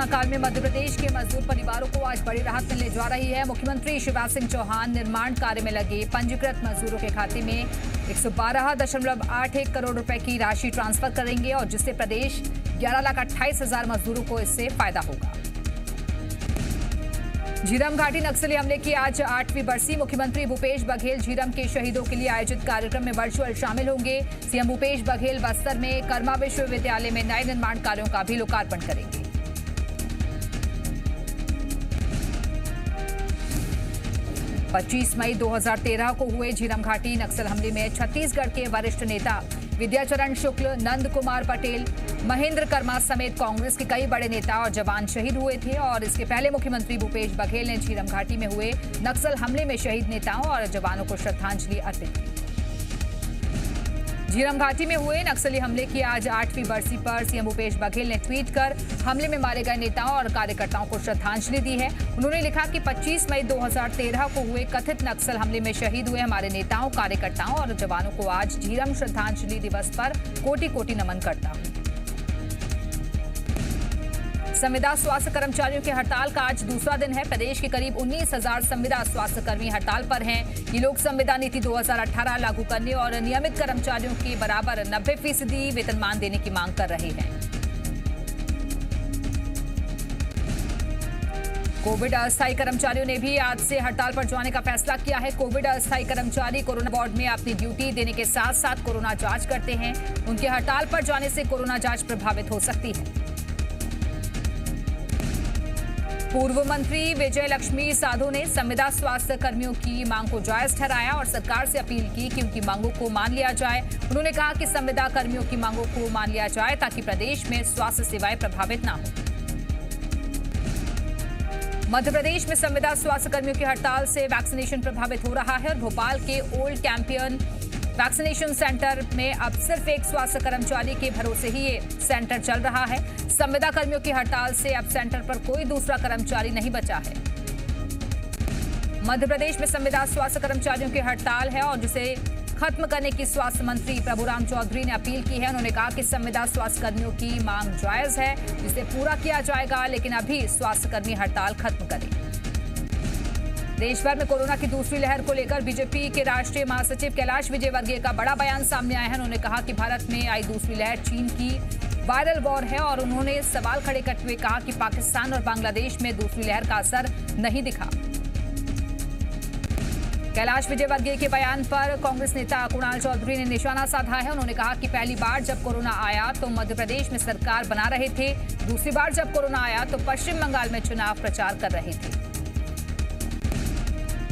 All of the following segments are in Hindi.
काल में मध्य प्रदेश के मजदूर परिवारों को आज बड़ी राहत मिलने जा रही है। मुख्यमंत्री शिवराज सिंह चौहान निर्माण कार्य में लगे पंजीकृत मजदूरों के खाते में 112.81 करोड़ रुपए की राशि ट्रांसफर करेंगे और जिससे प्रदेश 11,28,000 मजदूरों को इससे फायदा होगा। झीरम घाटी नक्सली हमले की आज 8वीं बरसी। मुख्यमंत्री भूपेश बघेल झीरम के शहीदों के लिए आयोजित कार्यक्रम में वर्चुअल शामिल होंगे। सीएम भूपेश बघेल बस्तर में कर्मा विश्वविद्यालय में नए निर्माण कार्यों का भी लोकार्पण करेंगे। 25 मई 2013 को हुए झीरम घाटी नक्सल हमले में छत्तीसगढ़ के वरिष्ठ नेता विद्याचरण शुक्ल, नंद कुमार पटेल, महेंद्र कर्मा समेत कांग्रेस के कई बड़े नेता और जवान शहीद हुए थे और इसके पहले मुख्यमंत्री भूपेश बघेल ने झीरम घाटी में हुए नक्सल हमले में शहीद नेताओं और जवानों को श्रद्धांजलि अर्पित की। झीरम घाटी में हुए नक्सली हमले की आज 8वीं बरसी पर सीएम भूपेश बघेल ने ट्वीट कर हमले में मारे गए नेताओं और कार्यकर्ताओं को श्रद्धांजलि दी है। उन्होंने लिखा कि 25 मई 2013 को हुए कथित नक्सल हमले में शहीद हुए हमारे नेताओं, कार्यकर्ताओं और जवानों को आज झीरम श्रद्धांजलि दिवस पर कोटि-कोटि नमन करता हूं। संविदा स्वास्थ्य कर्मचारियों की हड़ताल का आज दूसरा दिन है। प्रदेश के करीब 19,000 संविदा स्वास्थ्य कर्मी हड़ताल पर हैं। ये लोग संविदा नीति 2018 लागू करने और नियमित कर्मचारियों के बराबर 90% वेतनमान देने की मांग कर रहे हैं। कोविड अस्थायी कर्मचारियों ने भी आज से हड़ताल पर जाने का फैसला किया है। कोविड अस्थायी कर्मचारी कोरोना वार्ड में अपनी ड्यूटी देने के साथ साथ कोरोना जांच करते हैं। उनके हड़ताल पर जाने से कोरोना जांच प्रभावित हो सकती है। पूर्व मंत्री विजय लक्ष्मी साधो ने संविदा स्वास्थ्य कर्मियों की मांग को जायज ठहराया और सरकार से अपील की कि उनकी मांगों को मान लिया जाए। उन्होंने कहा कि संविदा कर्मियों की मांगों को मान लिया जाए ताकि प्रदेश में स्वास्थ्य सेवाएं प्रभावित न हो। मध्य प्रदेश में संविदा स्वास्थ्य कर्मियों की हड़ताल से वैक्सीनेशन प्रभावित हो रहा है और भोपाल के ओल्ड कैंपियन वैक्सीनेशन सेंटर में अब सिर्फ एक स्वास्थ्य कर्मचारी के भरोसे ही ये सेंटर चल रहा है। संविदा कर्मियों की हड़ताल से अब सेंटर पर कोई दूसरा कर्मचारी नहीं बचा है। मध्य प्रदेश में संविदा स्वास्थ्य कर्मचारियों की हड़ताल है और जिसे खत्म करने की स्वास्थ्य मंत्री प्रभुराम चौधरी ने अपील की है। उन्होंने कहा कि संविदा स्वास्थ्य कर्मियों की मांग जायज है, जिसे पूरा किया जाएगा, लेकिन अभी स्वास्थ्य कर्मी हड़ताल खत्म करें। देश भर में कोरोना की दूसरी लहर को लेकर बीजेपी के राष्ट्रीय महासचिव कैलाश विजयवर्गीय का बड़ा बयान सामने आया है। उन्होंने कहा कि भारत में आई दूसरी लहर चीन की वायरल वॉर है और उन्होंने सवाल खड़े करते हुए कहा कि पाकिस्तान और बांग्लादेश में दूसरी लहर का असर नहीं दिखा। कैलाश विजयवर्गीय के बयान पर कांग्रेस नेता कुणाल चौधरी ने निशाना साधा है। उन्होंने कहा कि पहली बार जब कोरोना आया तो मध्य प्रदेश में सरकार बना रहे थे, दूसरी बार जब कोरोना आया तो पश्चिम बंगाल में चुनाव प्रचार कर रहे थे।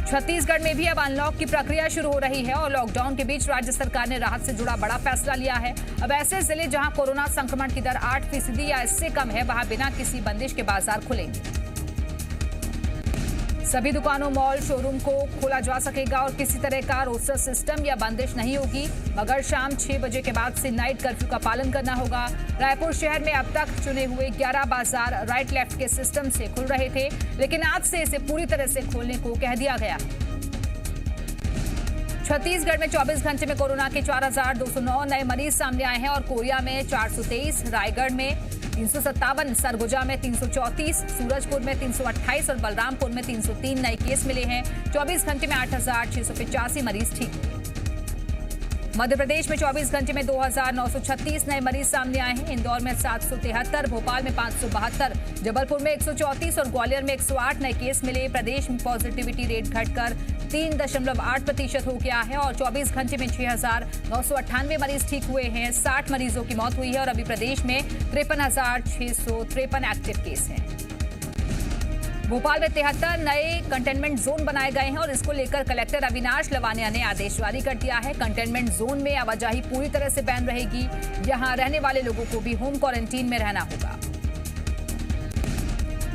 छत्तीसगढ़ में भी अब अनलॉक की प्रक्रिया शुरू हो रही है और लॉकडाउन के बीच राज्य सरकार ने राहत से जुड़ा बड़ा फैसला लिया है। अब ऐसे जिले जहां कोरोना संक्रमण की दर 8% या इससे कम है, वहां बिना किसी बंदिश के बाजार खुलेंगे। सभी दुकानों, मॉल, शोरूम को खोला जा सकेगा और किसी तरह का रोस्टर सिस्टम या बंदिश नहीं होगी, मगर शाम 6 बजे के बाद से नाइट कर्फ्यू का पालन करना होगा। रायपुर शहर में अब तक चुने हुए 11 बाजार राइट लेफ्ट के सिस्टम से खुल रहे थे, लेकिन आज से इसे पूरी तरह से खोलने को कह दिया गया। छत्तीसगढ़ में 24 घंटे में कोरोना के 4,209 नए मरीज सामने आए हैं और कोरिया में 423, रायगढ़ में 357, सरगुजा में 334, सूरजपुर में 328 और बलरामपुर में 303 नए केस मिले हैं। 24 घंटे में 8,685 मरीज ठीक हुए। मध्य प्रदेश में 24 घंटे में 2,936 नए मरीज सामने आए हैं। इंदौर में 773, भोपाल में 572, जबलपुर में 134 और ग्वालियर में 108 नए केस मिले। प्रदेश में पॉजिटिविटी रेट घटकर 3.8% हो गया है और 24 घंटे में 6,998 मरीज ठीक हुए हैं। 60 मरीजों की मौत हुई है और अभी प्रदेश में 53,653 एक्टिव केस हैं। भोपाल में 73 नए कंटेनमेंट जोन बनाए गए हैं और इसको लेकर कलेक्टर अविनाश लवानिया ने आदेश जारी कर दिया है। कंटेनमेंट जोन में आवाजाही पूरी तरह से बैन रहेगी। यहां रहने वाले लोगों को भी होम क्वारंटीन में रहना होगा।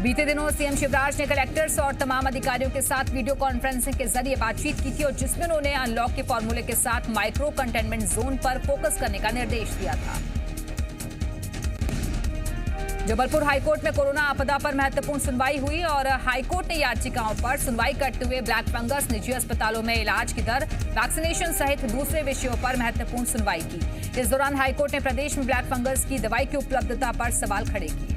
बीते दिनों सीएम शिवराज ने कलेक्टर्स और तमाम अधिकारियों के साथ वीडियो कॉन्फ्रेंसिंग के जरिए बातचीत की थी और जिसमें उन्होंने अनलॉक के फॉर्मूले के साथ माइक्रो कंटेनमेंट जोन पर फोकस करने का निर्देश दिया था। जबलपुर हाईकोर्ट में कोरोना आपदा पर महत्वपूर्ण सुनवाई हुई और हाईकोर्ट ने याचिकाओं पर सुनवाई करते हुए ब्लैक फंगस, निजी अस्पतालों में इलाज की दर, वैक्सीनेशन सहित दूसरे विषयों पर महत्वपूर्ण सुनवाई की। इस दौरान हाईकोर्ट ने प्रदेश में ब्लैक फंगस की दवाई की उपलब्धता पर सवाल खड़े किए।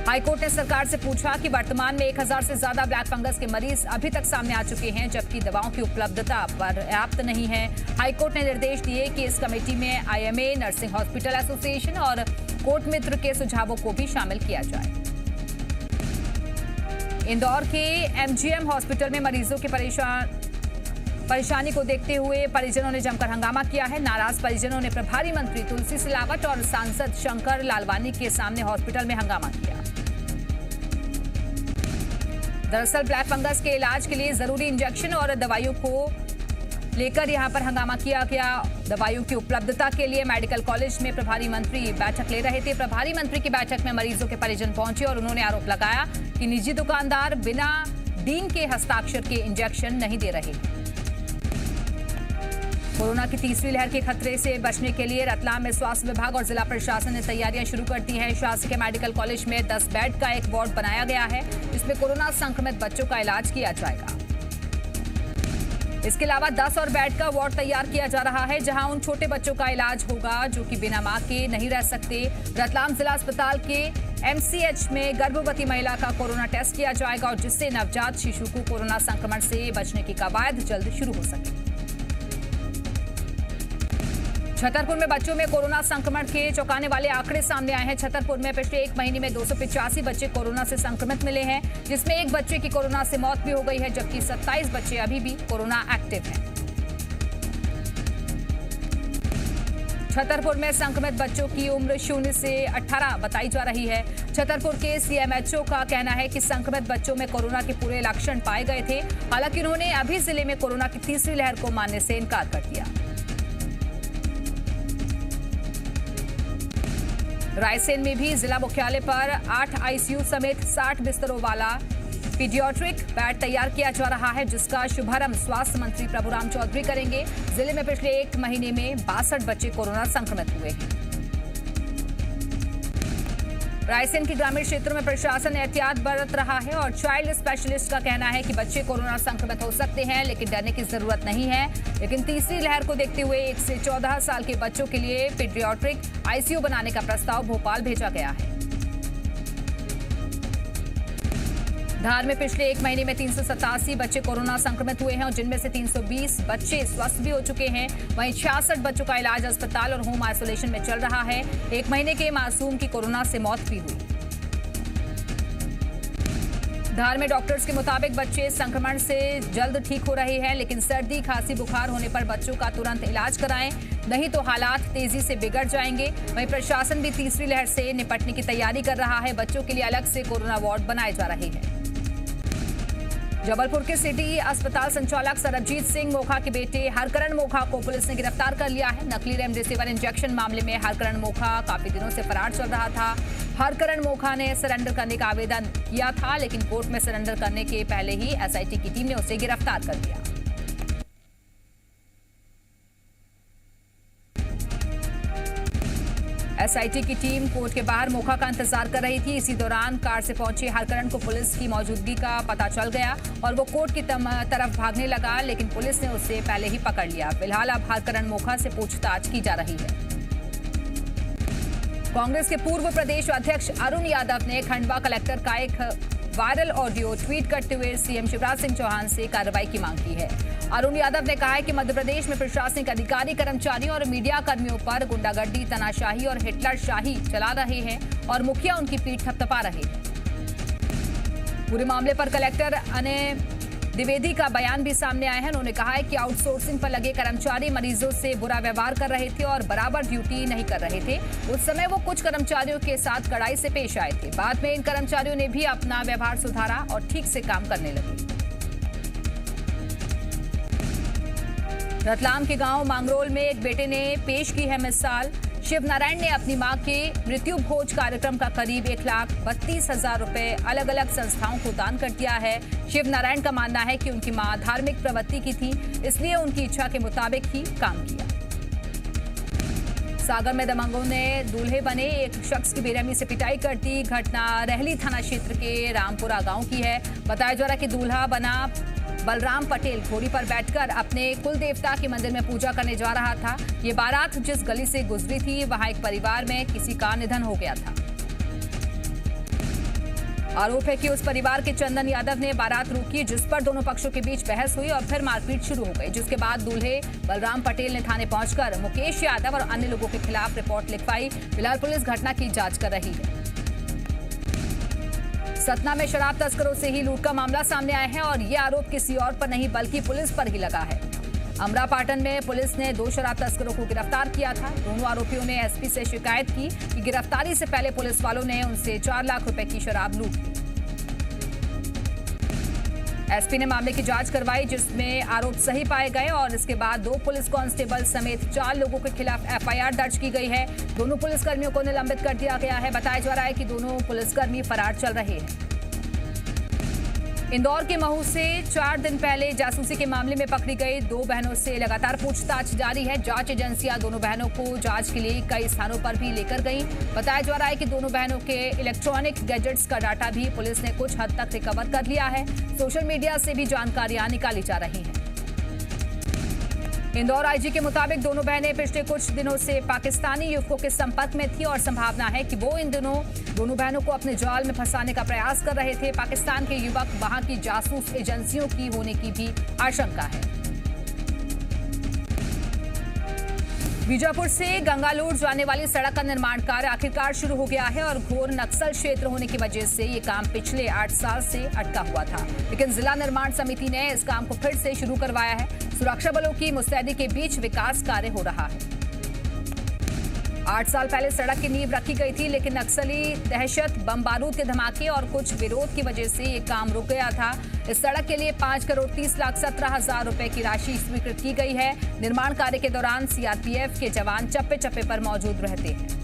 हाईकोर्ट ने सरकार से पूछा कि वर्तमान में 1000 से ज्यादा ब्लैक फंगस के मरीज अभी तक सामने आ चुके हैं, जबकि दवाओं की उपलब्धता पर्याप्त नहीं है। हाईकोर्ट ने निर्देश दिए कि इस कमेटी में IMA, नर्सिंग हॉस्पिटल एसोसिएशन और कोर्ट मित्र के सुझावों को भी शामिल किया जाए। इंदौर के MGM हॉस्पिटल में मरीजों की परेशानी को देखते हुए परिजनों ने जमकर हंगामा किया है। नाराज परिजनों ने प्रभारी मंत्री तुलसी सिलावट और सांसद शंकर लालवानी के सामने हॉस्पिटल में हंगामा किया। दरअसल ब्लैक फंगस के इलाज के लिए जरूरी इंजेक्शन और दवाइयों को लेकर यहां पर हंगामा किया गया। दवाइयों की उपलब्धता के लिए मेडिकल कॉलेज में प्रभारी मंत्री बैठक ले रहे थे। प्रभारी मंत्री की बैठक में मरीजों के परिजन पहुंचे और उन्होंने आरोप लगाया कि निजी दुकानदार बिना डीन के हस्ताक्षर के इंजेक्शन नहीं दे रहे। कोरोना की तीसरी लहर के खतरे से बचने के लिए रतलाम में स्वास्थ्य विभाग और जिला प्रशासन ने तैयारियां शुरू कर दी हैं। शासकीय मेडिकल कॉलेज में 10 बेड का एक वार्ड बनाया गया है। इसमें कोरोना संक्रमित बच्चों का इलाज किया जाएगा। इसके अलावा 10 और बेड का वार्ड तैयार किया जा रहा है, जहां उन छोटे बच्चों का इलाज होगा जो कि बिना मां के नहीं रह सकते। रतलाम जिला अस्पताल के MCH में गर्भवती महिला का कोरोना टेस्ट किया जाएगा और जिससे नवजात शिशु को कोरोना संक्रमण से बचने की कवायद जल्द शुरू हो सके। छतरपुर में बच्चों में कोरोना संक्रमण के चौंकाने वाले आंकड़े सामने आए हैं। छतरपुर में पिछले एक महीने में 285 बच्चे कोरोना से संक्रमित मिले हैं, जिसमें एक बच्चे की कोरोना से मौत भी हो गई है, जबकि 27 बच्चे अभी भी कोरोना एक्टिव हैं। छतरपुर में संक्रमित बच्चों की उम्र 0 से 18 बताई जा रही है। छतरपुर के CMHO का कहना है कि संक्रमित बच्चों में कोरोना के पूरे लक्षण पाए गए थे। हालांकि उन्होंने अभी जिले में कोरोना की तीसरी लहर को मानने से इनकार कर दिया। रायसेन में भी जिला मुख्यालय पर 8 ICU समेत 60 बिस्तरों वाला पीडियाट्रिक बेड तैयार किया जा रहा है, जिसका शुभारंभ स्वास्थ्य मंत्री प्रभुराम चौधरी करेंगे। जिले में पिछले एक महीने में 62 बच्चे कोरोना संक्रमित हुए हैं। रायसेन के ग्रामीण क्षेत्रों में प्रशासन एहतियात बरत रहा है और चाइल्ड स्पेशलिस्ट का कहना है कि बच्चे कोरोना संक्रमित हो सकते हैं, लेकिन डरने की जरूरत नहीं है। लेकिन तीसरी लहर को देखते हुए 1 से 14 साल के बच्चों के लिए पीडियाट्रिक ICU बनाने का प्रस्ताव भोपाल भेजा गया है। धार में पिछले एक महीने में 387 बच्चे कोरोना संक्रमित हुए हैं और जिनमें से 320 बच्चे स्वस्थ भी हो चुके हैं। वहीं 66 बच्चों का इलाज अस्पताल और होम आइसोलेशन में चल रहा है। एक महीने के मासूम की कोरोना से मौत भी हुई। धार में डॉक्टर्स के मुताबिक बच्चे संक्रमण से जल्द ठीक हो रहे हैं, लेकिन सर्दी, खांसी, बुखार होने पर बच्चों का तुरंत इलाज कराएं, नहीं तो हालात तेजी से बिगड़ जाएंगे। वहीं प्रशासन भी तीसरी लहर से निपटने की तैयारी कर रहा है। बच्चों के लिए अलग से कोरोना वार्ड बनाए जा रहे हैं। जबलपुर के सिटी अस्पताल संचालक सरबजीत सिंह मोखा के बेटे हरकरण मोखा को पुलिस ने गिरफ्तार कर लिया है। नकली रेमडेसिविर इंजेक्शन मामले में हरकरण मोखा काफी दिनों से फरार चल रहा था। हरकरण मोखा ने सरेंडर करने का आवेदन किया था, लेकिन कोर्ट में सरेंडर करने के पहले ही SIT की टीम ने उसे गिरफ्तार कर लिया। SIT की टीम कोर्ट के बाहर मोखा का इंतजार कर रही थी। इसी दौरान कार से पहुंचे हरकरण को पुलिस की मौजूदगी का पता चल गया और वो कोर्ट की तरफ भागने लगा, लेकिन पुलिस ने उसे पहले ही पकड़ लिया। फिलहाल अब हरकरण मोखा से पूछताछ की जा रही है। कांग्रेस के पूर्व प्रदेश अध्यक्ष अरुण यादव ने खंडवा कलेक्टर का एक वायरल ऑडियो ट्वीट करते हुए CM शिवराज सिंह चौहान से कार्रवाई की मांग की है। अरुण यादव ने कहा है कि मध्य प्रदेश में प्रशासनिक अधिकारी, कर्मचारियों और मीडिया कर्मियों पर गुंडागर्दी, तनाशाही और हिटलरशाही चला रहे हैं और मुखिया उनकी पीठ थपथपा रहे हैं। पूरे मामले पर कलेक्टर अनय द्विवेदी का बयान भी सामने आया है। उन्होंने कहा है कि आउटसोर्सिंग पर लगे कर्मचारी मरीजों से बुरा व्यवहार कर रहे थे और बराबर ड्यूटी नहीं कर रहे थे। उस समय वो कुछ कर्मचारियों के साथ कड़ाई से पेश आए थे। बाद में इन कर्मचारियों ने भी अपना व्यवहार सुधारा और ठीक से काम करने लगे। रतलाम के गांव मांगरोल में एक बेटे ने पेश की है मिसाल। शिव नारायण ने अपनी मां के मृत्यु भोज कार्यक्रम का करीब 1,32,000 रुपए अलग अलग संस्थाओं को दान कर दिया है। शिव नारायण का मानना है कि उनकी मां धार्मिक प्रवृत्ति की थी, इसलिए उनकी इच्छा के मुताबिक ही काम किया। सागर में दबंगों ने दूल्हे बने एक शख्स की बेरहमी से पिटाई कर दी। घटना रहली थाना क्षेत्र के रामपुरा गांव की है। बताया जा रहा है कि दूल्हा बना बलराम पटेल घोड़ी पर बैठकर अपने कुल देवता के मंदिर में पूजा करने जा रहा था। ये बारात जिस गली से गुजरी थी, वहां एक परिवार में किसी का निधन हो गया था। आरोप है कि उस परिवार के चंदन यादव ने बारात रोकी, जिस पर दोनों पक्षों के बीच बहस हुई और फिर मारपीट शुरू हो गई, जिसके बाद दूल्हे बलराम पटेल ने थाने पहुंचकर मुकेश यादव और अन्य लोगों के खिलाफ रिपोर्ट लिखवाई। फिलहाल पुलिस घटना की जांच कर रही है। सतना में शराब तस्करों से ही लूट का मामला सामने आया है और ये आरोप किसी और पर नहीं बल्कि पुलिस पर ही लगा है। अमरापाटन में पुलिस ने 2 शराब तस्करों को गिरफ्तार किया था। दोनों आरोपियों ने एसपी से शिकायत की कि गिरफ्तारी से पहले पुलिस वालों ने उनसे 4 लाख रुपए की शराब लूट ली। एसपी ने मामले की जांच करवाई, जिसमें आरोप सही पाए गए और इसके बाद 2 पुलिस कांस्टेबल समेत 4 लोगों के खिलाफ एफआईआर दर्ज की गई है। दोनों पुलिसकर्मियों को निलंबित कर दिया गया है। बताया जा रहा है कि दोनों पुलिसकर्मी फरार चल रहे हैं। इंदौर के महू से 4 दिन पहले जासूसी के मामले में पकड़ी गई 2 बहनों से लगातार पूछताछ जारी है। जांच एजेंसियां दोनों बहनों को जांच के लिए कई स्थानों पर भी लेकर गई। बताया जा रहा है कि दोनों बहनों के इलेक्ट्रॉनिक गैजेट्स का डाटा भी पुलिस ने कुछ हद तक रिकवर कर लिया है। सोशल मीडिया से भी जानकारियां निकाली जा रही हैं। इंदौर आईजी के मुताबिक दोनों बहनें पिछले कुछ दिनों से पाकिस्तानी युवकों के संपर्क में थी और संभावना है कि वो इन दिनों दोनों बहनों को अपने जाल में फंसाने का प्रयास कर रहे थे। पाकिस्तान के युवक वहां की जासूस एजेंसियों की होने की भी आशंका है। बीजापुर से गंगालूर जाने वाली सड़क का निर्माण कार्य आखिरकार शुरू हो गया है और घोर नक्सल क्षेत्र होने की वजह से ये काम पिछले 8 साल से अटका हुआ था, लेकिन जिला निर्माण समिति ने इस काम को फिर से शुरू करवाया है। सुरक्षा बलों की मुस्तैदी के बीच विकास कार्य हो रहा है। 8 साल पहले सड़क की नींव रखी गई थी, लेकिन नक्सली दहशत, बम बारूद के धमाके और कुछ विरोध की वजह से ये काम रुक गया था। इस सड़क के लिए 5,30,17,000 रुपए की राशि स्वीकृत की गई है। निर्माण कार्य के दौरान सीआरपीएफ के जवान चप्पे चप्पे पर मौजूद रहते हैं।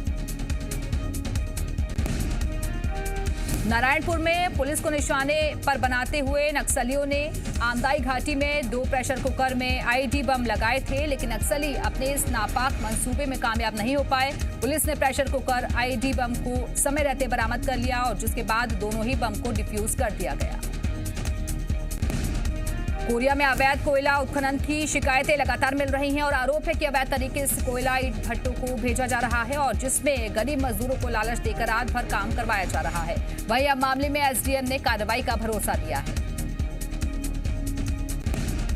नारायणपुर में पुलिस को निशाने पर बनाते हुए नक्सलियों ने आमदाई घाटी में 2 प्रेशर कुकर में आईईडी बम लगाए थे, लेकिन नक्सली अपने इस नापाक मंसूबे में कामयाब नहीं हो पाए। पुलिस ने प्रेशर कुकर आईईडी बम को समय रहते बरामद कर लिया और जिसके बाद दोनों ही बम को डिफ्यूज कर दिया गया। कोरिया में अवैध कोयला उत्खनन की शिकायतें लगातार मिल रही हैं और आरोप है कि अवैध तरीके से कोयला ईंट भट्टों को भेजा जा रहा है और जिसमें गरीब मजदूरों को लालच देकर रात भर काम करवाया जा रहा है। वहीं अब मामले में एसडीएम ने कार्रवाई का भरोसा दिया है।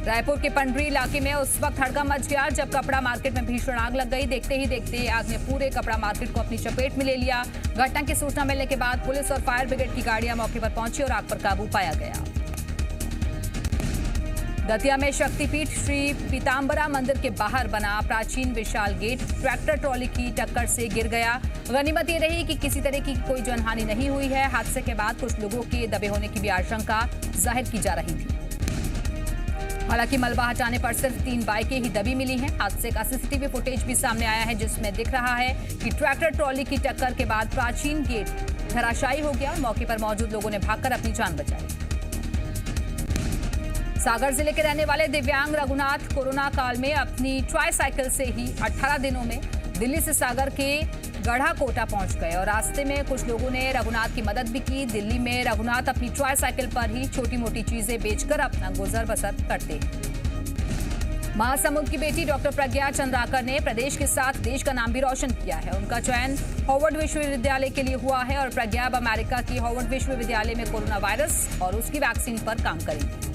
रायपुर के पंडरी इलाके में उस वक्त हड़कंप मच गया जब कपड़ा मार्केट में भीषण आग लग गई। देखते ही देखते आग ने पूरे कपड़ा मार्केट को अपनी चपेट में ले लिया। घटना की सूचना मिलने के बाद पुलिस और फायर ब्रिगेड की गाड़ियां मौके पर पहुंची और आग पर काबू पाया गया। दतिया में शक्तिपीठ श्री पीताम्बरा मंदिर के बाहर बना प्राचीन विशाल गेट ट्रैक्टर ट्रॉली की टक्कर से गिर गया। गनीमत ये रही कि किसी तरह की कोई जनहानि नहीं हुई है। हादसे के बाद कुछ लोगों के दबे होने की भी आशंका जाहिर की जा रही थी। हालांकि मलबा हटाने पर सिर्फ 3 बाइकें ही दबी मिली हैं। हादसे का सीसीटीवी फुटेज भी सामने आया है, जिसमें दिख रहा है कि ट्रैक्टर ट्रॉली की टक्कर के बाद प्राचीन गेट धराशायी हो गया। मौके पर मौजूद लोगों ने भागकर अपनी जान बचाई। सागर जिले के रहने वाले दिव्यांग रघुनाथ कोरोना काल में अपनी ट्राईसाइकिल से ही 18 दिनों में दिल्ली से सागर के गढ़ा कोटा पहुंच गए और रास्ते में कुछ लोगों ने रघुनाथ की मदद भी की। दिल्ली में रघुनाथ अपनी ट्राईसाइकिल पर ही छोटी मोटी चीजें बेचकर अपना गुजर बसर करते हैं। महासमुंद की बेटी डॉक्टर प्रज्ञा चंद्राकर ने प्रदेश के साथ देश का नाम भी रोशन किया है। उनका चयन हार्वर्ड विश्वविद्यालय के लिए हुआ है और प्रज्ञा अब अमेरिका की हार्वर्ड विश्वविद्यालय में कोरोना वायरस और उसकी वैक्सीन पर काम करेंगी।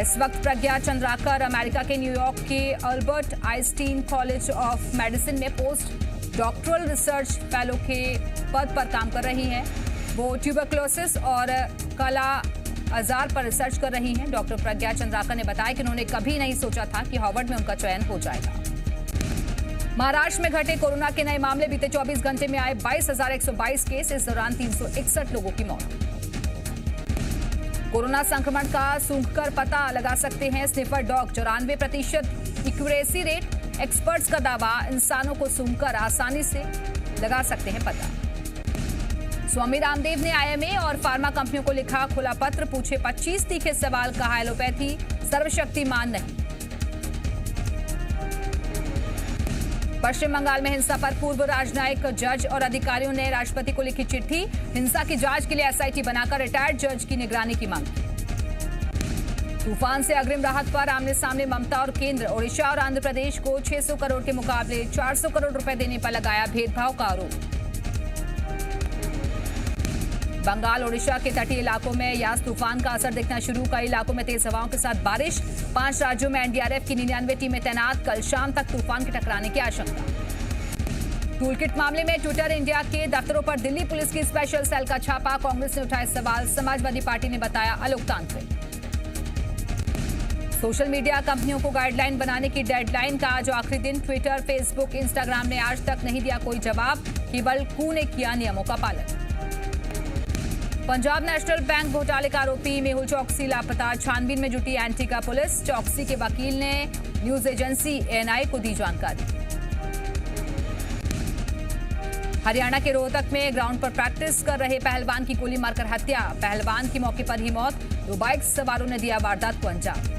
इस वक्त प्रज्ञा चंद्राकर अमेरिका के न्यूयॉर्क के Albert Einstein college of medicine में पोस्ट डॉक्टरल रिसर्च फेलो के पद पर काम कर रही हैं। वो ट्यूबरक्लोसिस और काला आजार पर रिसर्च कर रही हैं। डॉक्टर प्रज्ञा चंद्राकर ने बताया कि उन्होंने कभी नहीं सोचा था कि हार्वर्ड में उनका चयन हो जाएगा। महाराष्ट्र में घटे कोरोना के नए मामले। बीते 24 घंटे में आए 22,122 केस। इस दौरान 361 लोगों की मौत। कोरोना संक्रमण का सूंघकर पता लगा सकते हैं sniffer dog. 94% accuracy rate. Experts का दावा, इंसानों को सूंघकर आसानी से लगा सकते हैं पता। स्वामी रामदेव ने आईएमए और फार्मा कंपनियों को लिखा खुला पत्र। पूछे 25 तीखे सवाल। कहा एलोपैथी सर्वशक्तिमान नहीं। पश्चिम बंगाल में हिंसा पर पूर्व राजनयिक जज और अधिकारियों ने राष्ट्रपति को लिखी चिट्ठी। हिंसा की जांच के लिए एसआईटी बनाकर रिटायर्ड जज की निगरानी की मांग। तूफान से अग्रिम राहत पर आमने सामने ममता और केंद्र। ओडिशा और आंध्र प्रदेश को 600 करोड़ के मुकाबले 400 करोड़ रुपए देने पर लगाया भेदभाव का आरोप। बंगाल ओडिशा के तटीय इलाकों में यास तूफान का असर दिखना शुरू। कई इलाकों में तेज हवाओं के साथ बारिश। 5 राज्यों में एनडीआरएफ की 99 टीमें तैनात। कल शाम तक तूफान के टकराने की आशंका। टूलकिट मामले में ट्विटर इंडिया के दफ्तरों पर दिल्ली पुलिस की स्पेशल सेल का छापा। कांग्रेस ने उठाए सवाल। समाजवादी पार्टी ने बताया अलोकतांत्रिक। सोशल मीडिया कंपनियों को गाइडलाइन बनाने की डेडलाइन का आज आखिरी दिन। ट्विटर, फेसबुक, इंस्टाग्राम ने आज तक नहीं दिया कोई जवाब। केवल कू ने किया नियमों का पालन। पंजाब नेशनल बैंक घोटाले का आरोपी मेहुल चौकसी लापता। छानबीन में जुटी एंटीगा पुलिस। चौकसी के वकील ने न्यूज एजेंसी एएनआई को दी जानकारी। हरियाणा के रोहतक में ग्राउंड पर प्रैक्टिस कर रहे पहलवान की गोली मारकर हत्या। पहलवान की मौके पर ही मौत। 2 बाइक सवारों ने दिया वारदात को अंजाम।